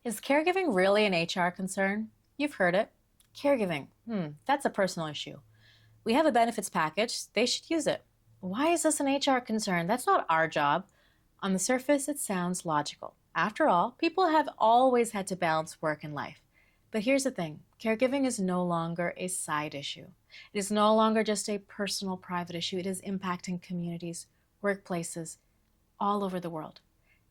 Is caregiving really an HR concern? You've heard it. Caregiving, that's a personal issue. We have a benefits package, they should use it. Why is this an HR concern? That's not our job. On the surface, it sounds logical. After all, people have always had to balance work and life. But here's the thing, caregiving is no longer a side issue. It is no longer just a personal, private issue. It is impacting communities, workplaces, all over the world.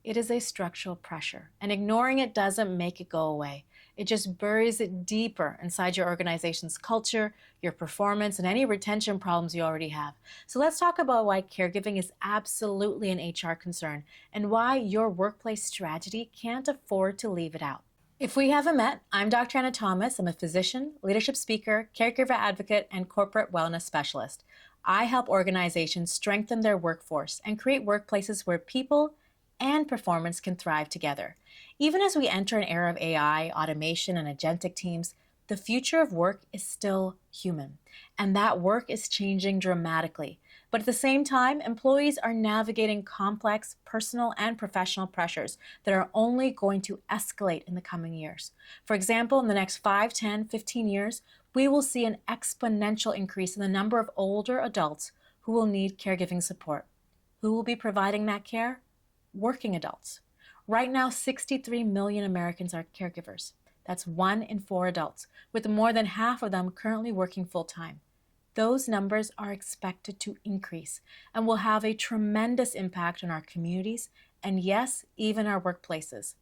It is a structural pressure, and ignoring it doesn't make it go away. It just buries it deeper inside your organization's culture, your performance, and any retention problems you already have. So let's talk about why caregiving is absolutely an HR concern and why your workplace strategy can't afford to leave it out. If we haven't met, I'm Dr. Anna Thomas. I'm a physician, leadership speaker, caregiver advocate, and corporate wellness specialist. I help organizations strengthen their workforce and create workplaces where people and performance can thrive together. Even as we enter an era of AI, automation, and agentic teams, the future of work is still human, and that work is changing dramatically. But at the same time, employees are navigating complex personal and professional pressures that are only going to escalate in the coming years. For example, in the next 5, 10, 15 years, we will see an exponential increase in the number of older adults who will need caregiving support. Who will be providing that care? Working adults. Right now, 63 million Americans are caregivers. That's 1 in 4 adults, with more than half of them currently working full-time. Those numbers are expected to increase and will have a tremendous impact on our communities and, yes, even our workplaces.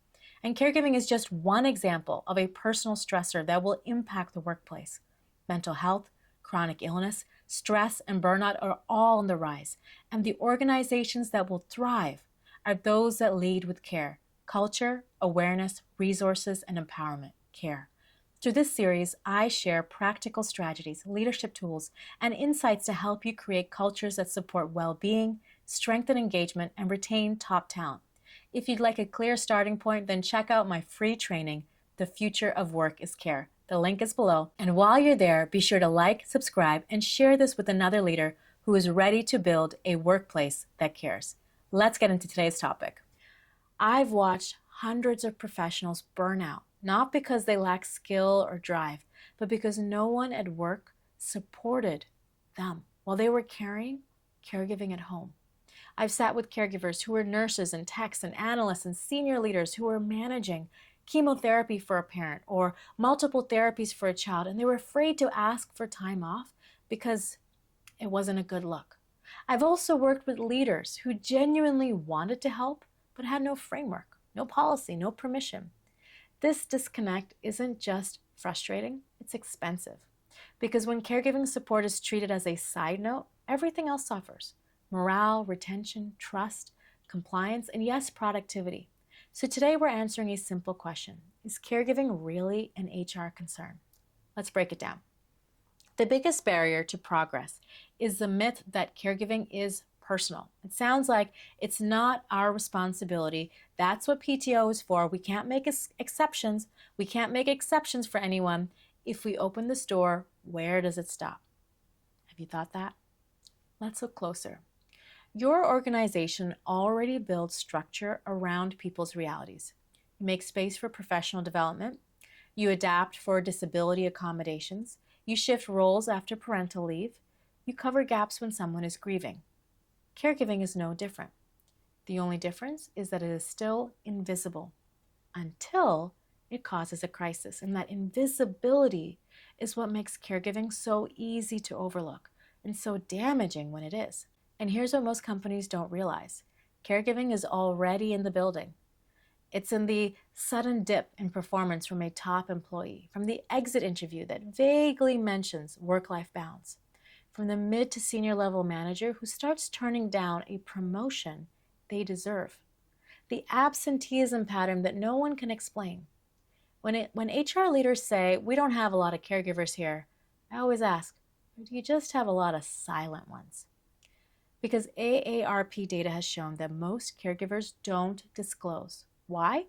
And caregiving is just one example of a personal stressor that will impact the workplace. Mental health, chronic illness, stress, and burnout are all on the rise, and the organizations that will thrive are those that lead with care, culture, awareness, resources, and empowerment, care. Through this series, I share practical strategies, leadership tools, and insights to help you create cultures that support well-being, strengthen engagement, and retain top talent. If you'd like a clear starting point, then check out my free training, The Future of Work is Care. The link is below. And while you're there, be sure to like, subscribe, and share this with another leader who is ready to build a workplace that cares. Let's get into today's topic. I've watched hundreds of professionals burn out, not because they lack skill or drive, but because no one at work supported them while they were caregiving at home. I've sat with caregivers who were nurses and techs and analysts and senior leaders who were managing chemotherapy for a parent or multiple therapies for a child, and they were afraid to ask for time off because it wasn't a good look. I've also worked with leaders who genuinely wanted to help, but had no framework, no policy, no permission. This disconnect isn't just frustrating, it's expensive. Because when caregiving support is treated as a side note, everything else suffers. Morale, retention, trust, compliance, and yes, productivity. So today we're answering a simple question. Is caregiving really an HR concern? Let's break it down. The biggest barrier to progress is the myth that caregiving is personal. It sounds like it's not our responsibility. That's what PTO is for. We can't make exceptions. We can't make exceptions for anyone. If we open this door, where does it stop? Have you thought that? Let's look closer. Your organization already builds structure around people's realities. You make space for professional development. You adapt for disability accommodations. You shift roles after parental leave. You cover gaps when someone is grieving. Caregiving is no different. The only difference is that it is still invisible until it causes a crisis. And that invisibility is what makes caregiving so easy to overlook and so damaging when it is. And here's what most companies don't realize. Caregiving is already in the building. It's in the sudden dip in performance from a top employee, from the exit interview that vaguely mentions work-life balance, from the mid to senior level manager who starts turning down a promotion they deserve, the absenteeism pattern that no one can explain. When HR leaders say, we don't have a lot of caregivers here, I always ask, do you just have a lot of silent ones? Because AARP data has shown that most caregivers don't disclose. Why?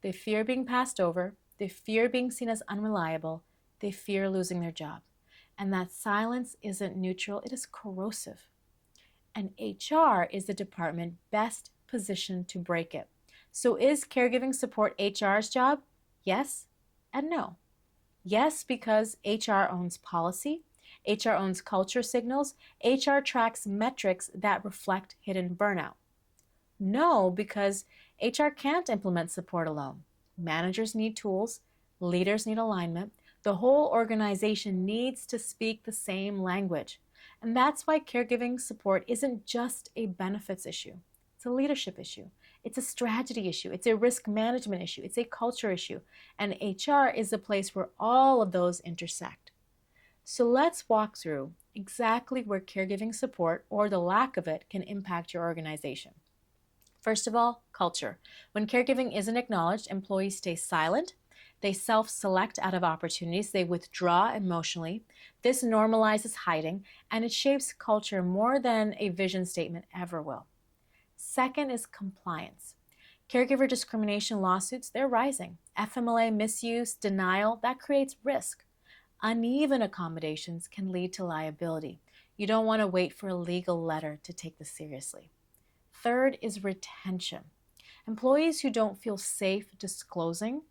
They fear being passed over, they fear being seen as unreliable, they fear losing their job. And that silence isn't neutral, it is corrosive. And HR is the department best positioned to break it. So is caregiving support HR's job? Yes and no. Yes, because HR owns policy, HR owns culture signals, HR tracks metrics that reflect hidden burnout. No, because HR can't implement support alone. Managers need tools, leaders need alignment. The whole organization needs to speak the same language. And that's why caregiving support isn't just a benefits issue. It's a leadership issue. It's a strategy issue. It's a risk management issue. It's a culture issue. And HR is the place where all of those intersect. So let's walk through exactly where caregiving support, or the lack of it, can impact your organization. First of all, culture. When caregiving isn't acknowledged, employees stay silent. They self-select out of opportunities. They withdraw emotionally. This normalizes hiding, and it shapes culture more than a vision statement ever will. Second is compliance. Caregiver discrimination lawsuits, they're rising. FMLA misuse, denial, that creates risk. Uneven accommodations can lead to liability. You don't want to wait for a legal letter to take this seriously. Third is retention. Employees who don't feel safe disclosing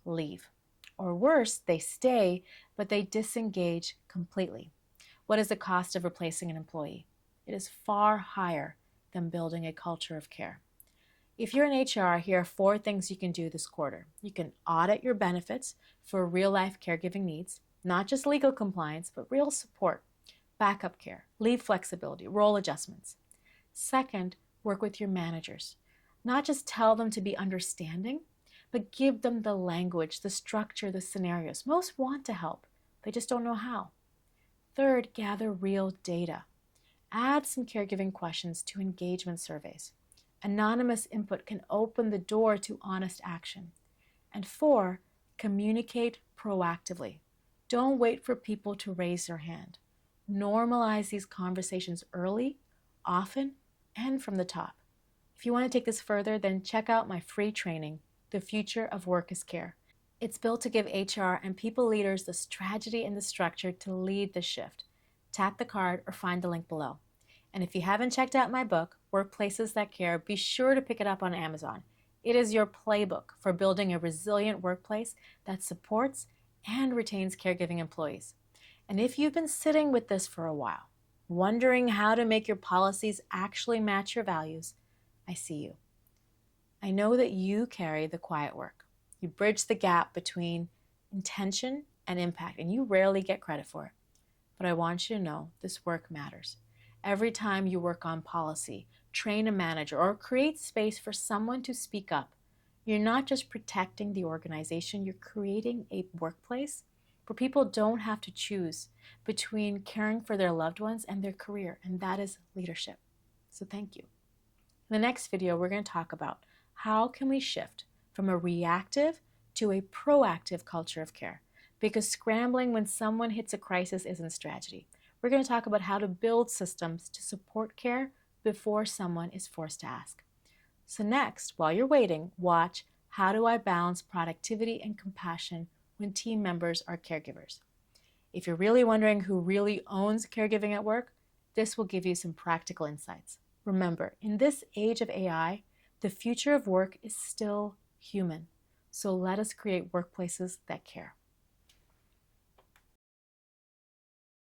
leave. Or worse, they stay, but they disengage completely. What is the cost of replacing an employee? It is far higher than building a culture of care. If you're in HR, here are 4 things you can do this quarter. You can audit your benefits for real-life caregiving needs, not just legal compliance, but real support, backup care, leave flexibility, role adjustments. Second, work with your managers. Not just tell them to be understanding, but give them the language, the structure, the scenarios. Most want to help, they just don't know how. Third, gather real data. Add some caregiving questions to engagement surveys. Anonymous input can open the door to honest action. And 4, communicate proactively. Don't wait for people to raise their hand. Normalize these conversations early, often, and from the top. If you want to take this further, then check out my free training, The Future of Work is Care. It's built to give HR and people leaders the strategy and the structure to lead the shift. Tap the card or find the link below. And if you haven't checked out my book, Workplaces That Care, be sure to pick it up on Amazon. It is your playbook for building a resilient workplace that supports and retains caregiving employees. And if you've been sitting with this for a while, wondering how to make your policies actually match your values, I see you. I know that you carry the quiet work. You bridge the gap between intention and impact, and you rarely get credit for it. But I want you to know this work matters. Every time you work on policy, train a manager, or create space for someone to speak up, you're not just protecting the organization, you're creating a workplace where people don't have to choose between caring for their loved ones and their career, and that is leadership. So thank you. In the next video, we're going to talk about how can we shift from a reactive to a proactive culture of care, because scrambling when someone hits a crisis isn't strategy. We're going to talk about how to build systems to support care before someone is forced to ask. So next, while you're waiting, watch How Do I Balance Productivity and Compassion when Team Members are Caregivers. If you're really wondering who really owns caregiving at work, this will give you some practical insights. Remember, in this age of AI, the future of work is still human. So let us create workplaces that care.